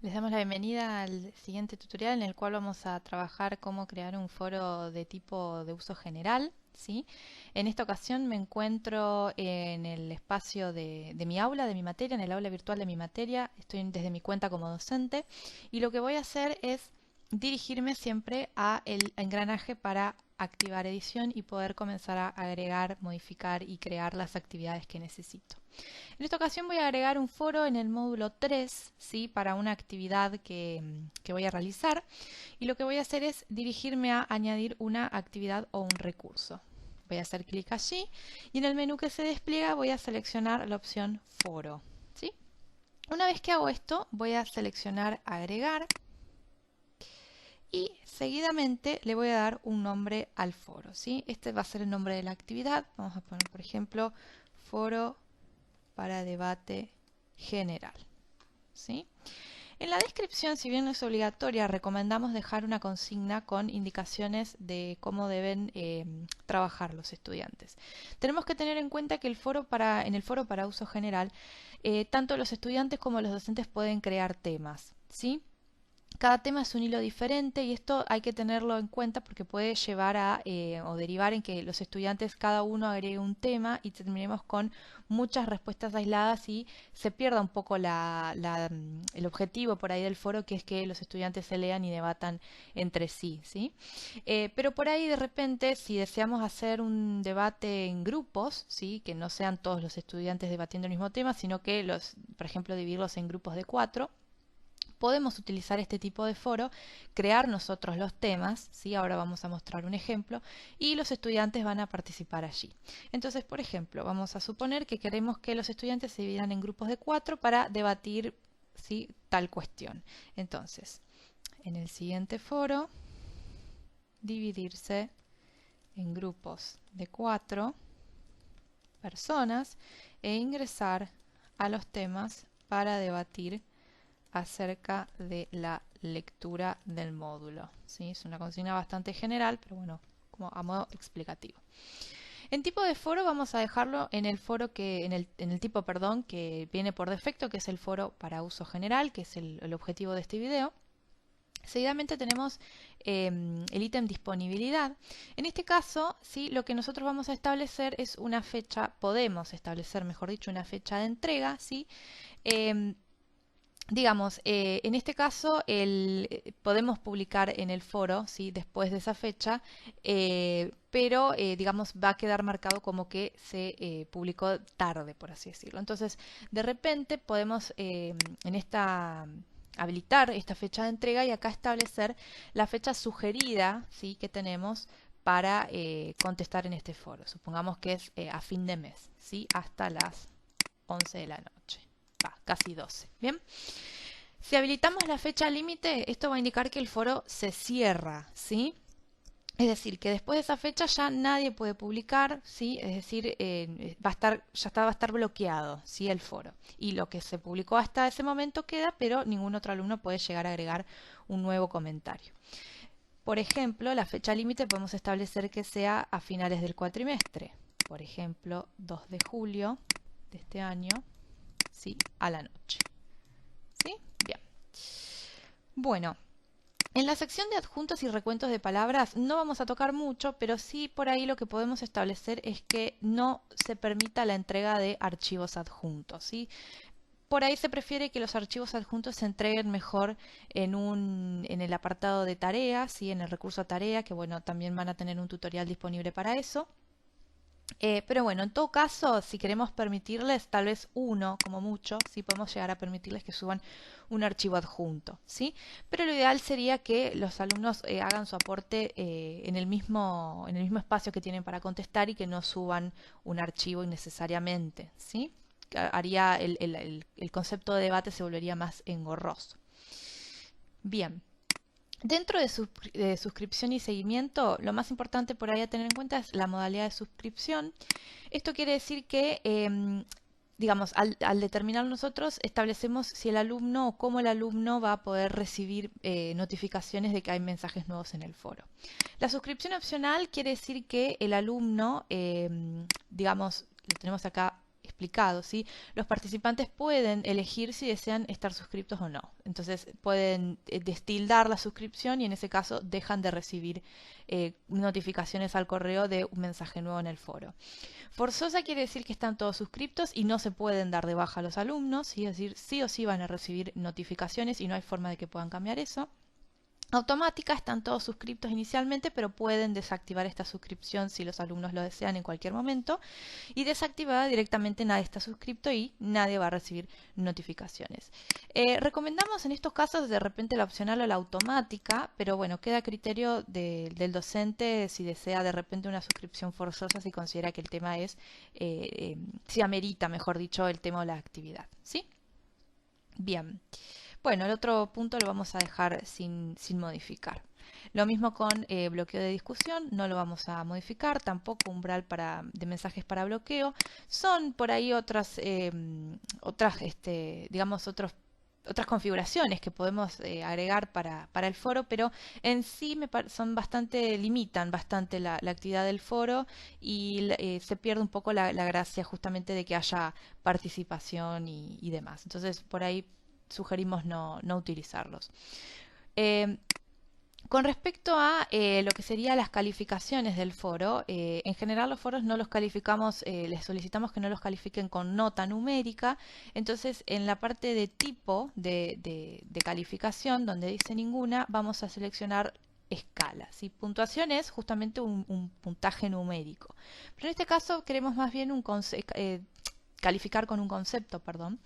Les damos la bienvenida al siguiente tutorial en el cual vamos a trabajar cómo crear un foro de tipo de uso general, ¿sí? En esta ocasión me encuentro en el espacio de mi aula, de mi materia, en el aula virtual de mi materia. Estoy desde mi cuenta como docente y lo que voy a hacer es dirigirme siempre a el engranaje para activar edición y poder comenzar a agregar, modificar y crear las actividades que necesito. En esta ocasión voy a agregar un foro en el módulo 3, ¿sí? Para una actividad que voy a realizar. Y lo que voy a hacer es dirigirme a añadir una actividad o un recurso. Voy a hacer clic allí y en el menú que se despliega voy a seleccionar la opción foro, ¿sí? Una vez que hago esto, voy a seleccionar agregar y seguidamente le voy a dar un nombre al foro, ¿sí? Este va a ser el nombre de la actividad. Vamos a poner, por ejemplo, foro para debate general, ¿sí? En la descripción, si bien no es obligatoria, recomendamos dejar una consigna con indicaciones de cómo deben trabajar los estudiantes. Tenemos que tener en cuenta que en el foro para uso general, tanto los estudiantes como los docentes pueden crear temas, ¿sí? Cada tema es un hilo diferente y esto hay que tenerlo en cuenta porque puede llevar a o derivar en que los estudiantes cada uno agregue un tema y terminemos con muchas respuestas aisladas y se pierda un poco el objetivo por ahí del foro, que es que los estudiantes se lean y debatan entre sí, ¿sí? Pero por ahí de repente, si deseamos hacer un debate en grupos, ¿sí? Que no sean todos los estudiantes debatiendo el mismo tema, sino que por ejemplo, dividirlos en grupos de 4, podemos utilizar este tipo de foro, crear nosotros los temas, ¿sí? Ahora vamos a mostrar un ejemplo, y los estudiantes van a participar allí. Entonces, por ejemplo, vamos a suponer que queremos que los estudiantes se dividan en grupos de 4 para debatir, ¿sí? Tal cuestión. Entonces, en el siguiente foro, dividirse en grupos de 4 personas e ingresar a los temas para debatir acerca de la lectura del módulo, ¿sí? Es una consigna bastante general, pero bueno, como a modo explicativo. En tipo de foro vamos a dejarlo en el foro en el tipo, perdón, que viene por defecto, que es el foro para uso general, que es el objetivo de este video. Seguidamente tenemos el ítem disponibilidad. En este caso, ¿sí? Lo que nosotros vamos a establecer es una fecha, podemos establecer, mejor dicho, una fecha de entrega, ¿sí? Digamos, en este caso podemos publicar en el foro, ¿sí? Después de esa fecha, pero digamos va a quedar marcado como que se publicó tarde, por así decirlo. Entonces, de repente podemos habilitar esta fecha de entrega y acá establecer la fecha sugerida, ¿sí? Que tenemos para contestar en este foro. Supongamos que es a fin de mes, ¿sí? Hasta las 11 de la noche. Casi 12. Bien. Si habilitamos la fecha límite, esto va a indicar que el foro se cierra, ¿sí? Es decir, que después de esa fecha ya nadie puede publicar, ¿sí? Es decir, va a estar bloqueado, ¿sí? El foro. Y lo que se publicó hasta ese momento queda, pero ningún otro alumno puede llegar a agregar un nuevo comentario. Por ejemplo, la fecha límite podemos establecer que sea a finales del cuatrimestre. Por ejemplo, 2 de julio de este año, ¿sí? A la noche. ¿Sí? Bien. Bueno, en la sección de adjuntos y recuentos de palabras no vamos a tocar mucho, pero sí por ahí lo que podemos establecer es que no se permita la entrega de archivos adjuntos, ¿sí? Por ahí se prefiere que los archivos adjuntos se entreguen mejor en el apartado de tareas, ¿sí? En el recurso tarea, que bueno, también van a tener un tutorial disponible para eso. Pero bueno, en todo caso, si queremos permitirles tal vez uno, como mucho, sí podemos llegar a permitirles que suban un archivo adjunto, ¿sí? Pero lo ideal sería que los alumnos hagan su aporte en el mismo espacio que tienen para contestar y que no suban un archivo innecesariamente, ¿sí? Haría el concepto de debate se volvería más engorroso. Bien. Dentro de suscripción y seguimiento, lo más importante por ahí a tener en cuenta es la modalidad de suscripción. Esto quiere decir que, digamos, al determinar nosotros, establecemos si el alumno o cómo el alumno va a poder recibir notificaciones de que hay mensajes nuevos en el foro. La suscripción opcional quiere decir que el alumno, digamos, lo tenemos acá explicado, ¿sí? Los participantes pueden elegir si desean estar suscriptos o no. Entonces pueden destildar la suscripción y en ese caso dejan de recibir notificaciones al correo de un mensaje nuevo en el foro. Forzosa quiere decir que están todos suscriptos y no se pueden dar de baja a los alumnos, ¿sí? Es decir, sí o sí van a recibir notificaciones y no hay forma de que puedan cambiar eso. Automática, están todos suscriptos inicialmente, pero pueden desactivar esta suscripción si los alumnos lo desean en cualquier momento. Y desactivada, directamente nadie está suscripto y nadie va a recibir notificaciones. Recomendamos en estos casos de repente la opcional o la automática, pero bueno, queda a criterio del docente si desea de repente una suscripción forzosa, si considera que el tema es, si amerita, mejor dicho, el tema o la actividad, ¿sí? Bien. Bueno, el otro punto lo vamos a dejar sin modificar. Lo mismo con bloqueo de discusión, no lo vamos a modificar, tampoco umbral de mensajes para bloqueo. Son por ahí otras configuraciones que podemos agregar para el foro, pero en sí limitan bastante la actividad del foro y se pierde un poco la gracia justamente de que haya participación y demás. Entonces, por ahí sugerimos no utilizarlos. Con respecto a lo que serían las calificaciones del foro, en general los foros no los calificamos, les solicitamos que no los califiquen con nota numérica. Entonces, en la parte de tipo de calificación, donde dice ninguna, vamos a seleccionar escala. ¿Sí? Puntuación es justamente un puntaje numérico. Pero en este caso queremos más bien calificar con un concepto, perdón.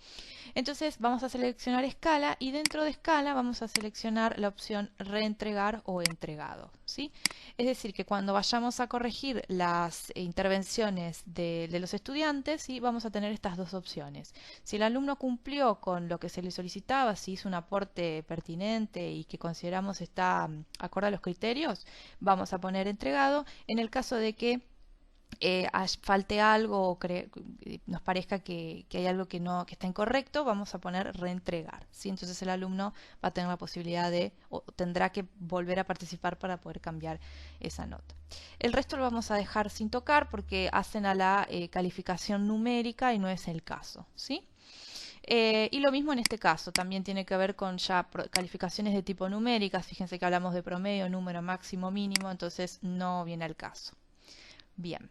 Entonces vamos a seleccionar escala y dentro de escala vamos a seleccionar la opción reentregar o entregado, ¿sí? Es decir, que cuando vayamos a corregir las intervenciones de los estudiantes, ¿sí? Vamos a tener estas dos opciones. Si el alumno cumplió con lo que se le solicitaba, si hizo un aporte pertinente y que consideramos está acorde a los criterios, vamos a poner entregado. En el caso de que falte algo o nos parezca que hay algo que está incorrecto, vamos a poner reentregar, ¿sí? Entonces el alumno va a tener la posibilidad o tendrá que volver a participar para poder cambiar esa nota. El resto lo vamos a dejar sin tocar porque hacen a la calificación numérica y no es el caso, ¿sí? Y lo mismo en este caso, también tiene que ver con ya calificaciones de tipo numéricas. Fíjense que hablamos de promedio, número máximo, mínimo, entonces no viene al caso. Bien.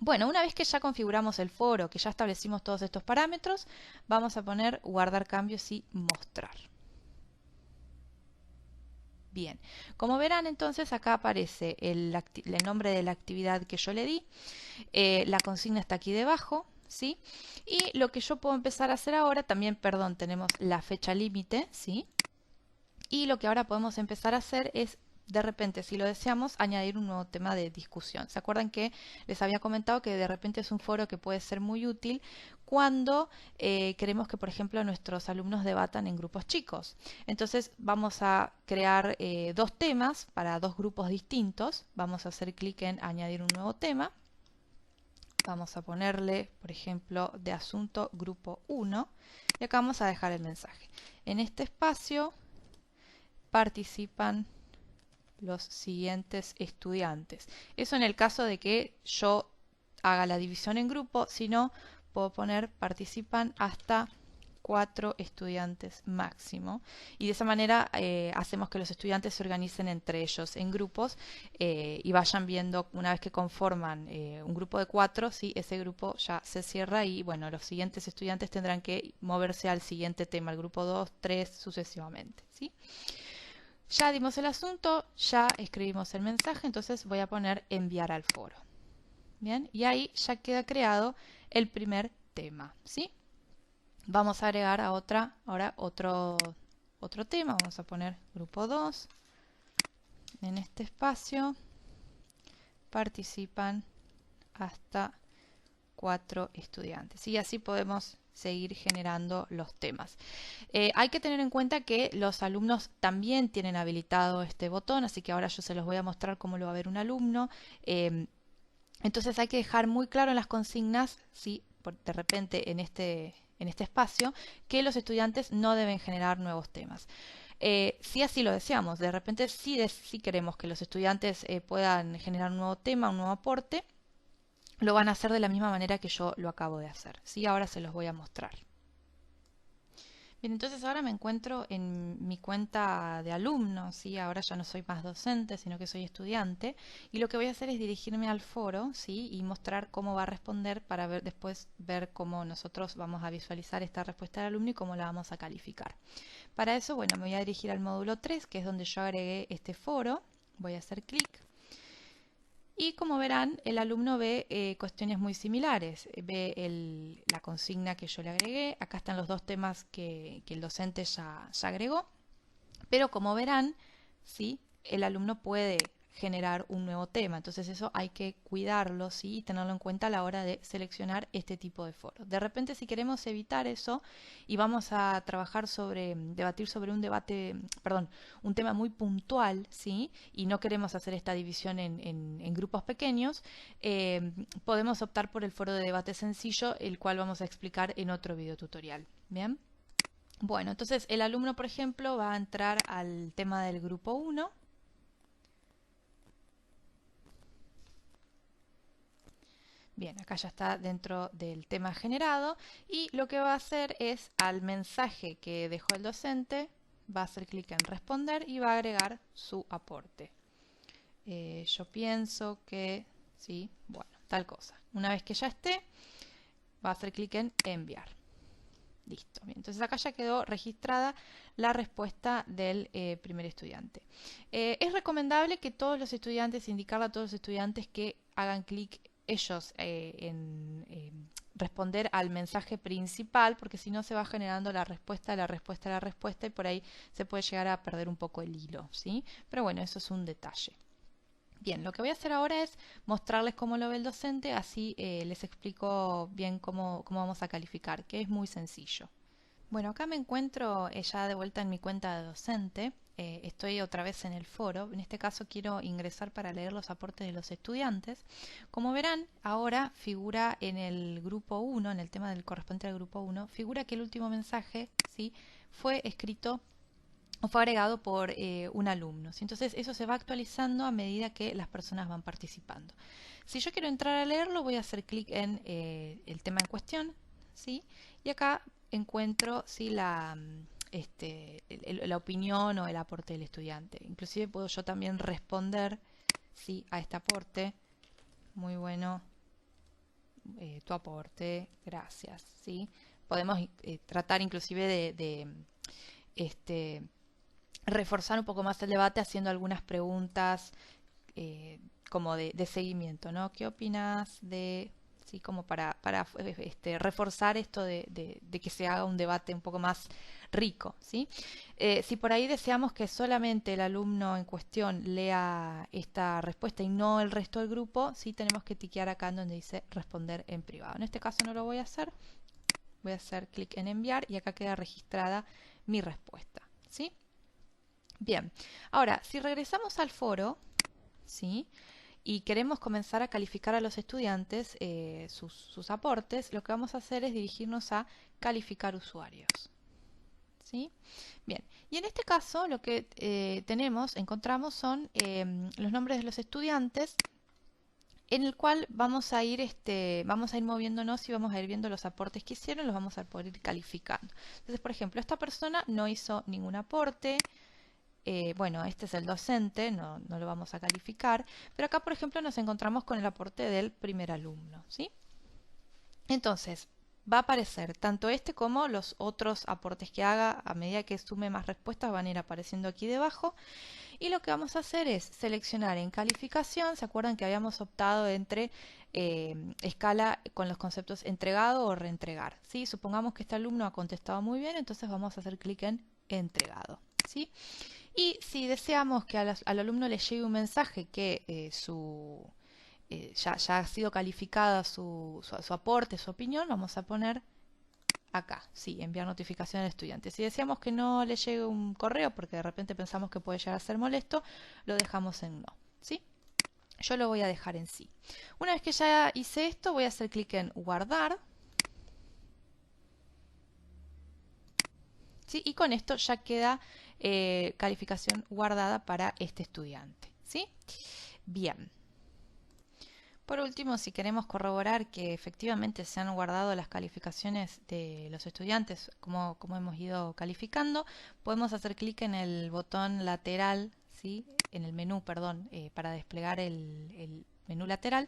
Bueno, una vez que ya configuramos el foro, que ya establecimos todos estos parámetros, vamos a poner guardar cambios y mostrar. Bien, como verán entonces acá aparece el nombre de la actividad que yo le di, la consigna está aquí debajo, ¿sí? Y lo que yo puedo empezar a hacer ahora, también, perdón, tenemos la fecha límite, ¿sí? Y lo que ahora podemos empezar a hacer es, de repente, si lo deseamos, añadir un nuevo tema de discusión. ¿Se acuerdan que les había comentado que de repente es un foro que puede ser muy útil cuando queremos que, por ejemplo, nuestros alumnos debatan en grupos chicos? Entonces vamos a crear dos temas para dos grupos distintos. Vamos a hacer clic en añadir un nuevo tema. Vamos a ponerle, por ejemplo, de asunto grupo 1. Y acá vamos a dejar el mensaje. En este espacio participan los siguientes estudiantes. Eso en el caso de que yo haga la división en grupo, si no, puedo poner participan hasta 4 estudiantes máximo. Y de esa manera hacemos que los estudiantes se organicen entre ellos en grupos y vayan viendo, una vez que conforman un grupo de 4, ¿sí? Ese grupo ya se cierra y bueno, los siguientes estudiantes tendrán que moverse al siguiente tema, el grupo 2, 3, sucesivamente, ¿sí? Ya dimos el asunto, ya escribimos el mensaje, entonces voy a poner enviar al foro. Bien, y ahí ya queda creado el primer tema, ¿sí? Vamos a agregar ahora otro tema, vamos a poner grupo 2. En este espacio participan hasta 4 estudiantes. Y así podemos seguir generando los temas. Hay que tener en cuenta que los alumnos también tienen habilitado este botón, así que ahora yo se los voy a mostrar cómo lo va a ver un alumno. Entonces hay que dejar muy claro en las consignas, si de repente en este espacio, que los estudiantes no deben generar nuevos temas. Si así lo deseamos, de repente sí queremos que los estudiantes puedan generar un nuevo tema, un nuevo aporte, lo van a hacer de la misma manera que yo lo acabo de hacer, ¿sí? Ahora se los voy a mostrar. Bien, entonces ahora me encuentro en mi cuenta de alumno, ¿sí? Ahora ya no soy más docente, sino que soy estudiante. Y lo que voy a hacer es dirigirme al foro, ¿sí? Y mostrar cómo va a responder para ver, después ver cómo nosotros vamos a visualizar esta respuesta del alumno y cómo la vamos a calificar. Para eso, bueno, me voy a dirigir al módulo 3, que es donde yo agregué este foro. Voy a hacer clic. Y como verán, el alumno ve cuestiones muy similares. Ve la consigna que yo le agregué. Acá están los dos temas que el docente ya agregó. Pero como verán, ¿sí? El alumno puede generar un nuevo tema. Entonces eso hay que cuidarlo, ¿sí? Y tenerlo en cuenta a la hora de seleccionar este tipo de foros. De repente, si queremos evitar eso y vamos a trabajar debatir sobre un tema muy puntual, ¿sí? Y no queremos hacer esta división en grupos pequeños, podemos optar por el foro de debate sencillo, el cual vamos a explicar en otro video tutorial. ¿Bien? Bueno, entonces el alumno, por ejemplo, va a entrar al tema del grupo 1. Bien, acá ya está dentro del tema generado y lo que va a hacer es al mensaje que dejó el docente, va a hacer clic en responder y va a agregar su aporte. Yo pienso que, sí, bueno, tal cosa. Una vez que ya esté, va a hacer clic en enviar. Listo. Bien, entonces acá ya quedó registrada la respuesta del primer estudiante. Es recomendable que todos los estudiantes, indicarle a todos los estudiantes que hagan clic ellos en responder al mensaje principal, porque si no se va generando la respuesta, la respuesta, la respuesta, y por ahí se puede llegar a perder un poco el hilo, ¿sí? Pero bueno, eso es un detalle. Bien, lo que voy a hacer ahora es mostrarles cómo lo ve el docente, así les explico bien cómo vamos a calificar, que es muy sencillo. Bueno, acá me encuentro ya de vuelta en mi cuenta de docente. Estoy otra vez en el foro. En este caso quiero ingresar para leer los aportes de los estudiantes. Como verán, ahora figura en el grupo 1, en el tema del correspondiente al grupo 1, figura que el último mensaje, ¿sí?, fue escrito o fue agregado por un alumno, ¿sí? Entonces eso se va actualizando a medida que las personas van participando. Si yo quiero entrar a leerlo, voy a hacer clic en el tema en cuestión, ¿sí? Y acá encuentro, ¿sí?, la opinión o el aporte del estudiante. Inclusive puedo yo también responder, ¿sí?, a este aporte. Muy bueno tu aporte, gracias, ¿sí? Podemos tratar inclusive de reforzar un poco más el debate haciendo algunas preguntas como de seguimiento, ¿no? ¿Qué opinas de, sí, como para reforzar esto de que se haga un debate un poco más rico, ¿sí? Si por ahí deseamos que solamente el alumno en cuestión lea esta respuesta y no el resto del grupo, sí tenemos que tiquear acá en donde dice responder en privado. En este caso no lo voy a hacer, voy a hacer clic en enviar y acá queda registrada mi respuesta, ¿sí? Bien, ahora, si regresamos al foro, ¿sí?, y queremos comenzar a calificar a los estudiantes sus aportes, lo que vamos a hacer es dirigirnos a calificar usuarios, ¿sí? Bien, y en este caso lo que encontramos son los nombres de los estudiantes, en el cual vamos a ir moviéndonos y vamos a ir viendo los aportes que hicieron, los vamos a poder ir calificando. Entonces, por ejemplo, esta persona no hizo ningún aporte. Bueno, este es el docente, no lo vamos a calificar, pero acá, por ejemplo, nos encontramos con el aporte del primer alumno, ¿sí? Entonces, va a aparecer tanto este como los otros aportes que haga. A medida que sume más respuestas van a ir apareciendo aquí debajo. Y lo que vamos a hacer es seleccionar en calificación. ¿Se acuerdan que habíamos optado entre escala con los conceptos entregado o reentregar? ¿Sí? Supongamos que este alumno ha contestado muy bien, entonces vamos a hacer clic en entregado, ¿sí? Y si deseamos que al alumno le llegue un mensaje que ya ha sido calificada su aporte, su opinión, vamos a poner acá, sí, enviar notificación al estudiante. Si deseamos que no le llegue un correo, porque de repente pensamos que puede llegar a ser molesto, lo dejamos en no, ¿sí? Yo lo voy a dejar en sí. Una vez que ya hice esto, voy a hacer clic en guardar. ¿Sí? Y con esto ya queda calificación guardada para este estudiante, ¿sí? Bien. Por último, si queremos corroborar que efectivamente se han guardado las calificaciones de los estudiantes, como hemos ido calificando, podemos hacer clic en el botón lateral, ¿sí? En el menú, perdón, para desplegar el menú lateral,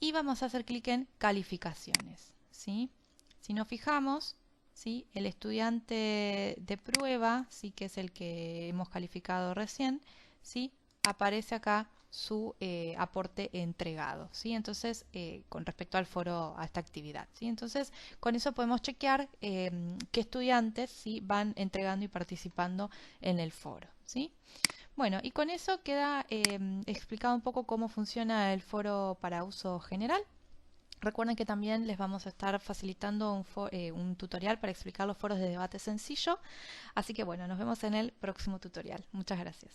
y vamos a hacer clic en calificaciones, ¿sí? Si nos fijamos, ¿sí? El estudiante de prueba, ¿sí? Que es el que hemos calificado recién, ¿sí? Aparece acá su aporte entregado, ¿sí? Entonces, con respecto al foro, a esta actividad, ¿sí? Entonces, con eso podemos chequear qué estudiantes, ¿sí? Van entregando y participando en el foro, ¿sí? Bueno, y con eso queda explicado un poco cómo funciona el foro para uso general. Recuerden que también les vamos a estar facilitando un tutorial para explicar los foros de debate sencillo. Así que bueno, nos vemos en el próximo tutorial. Muchas gracias.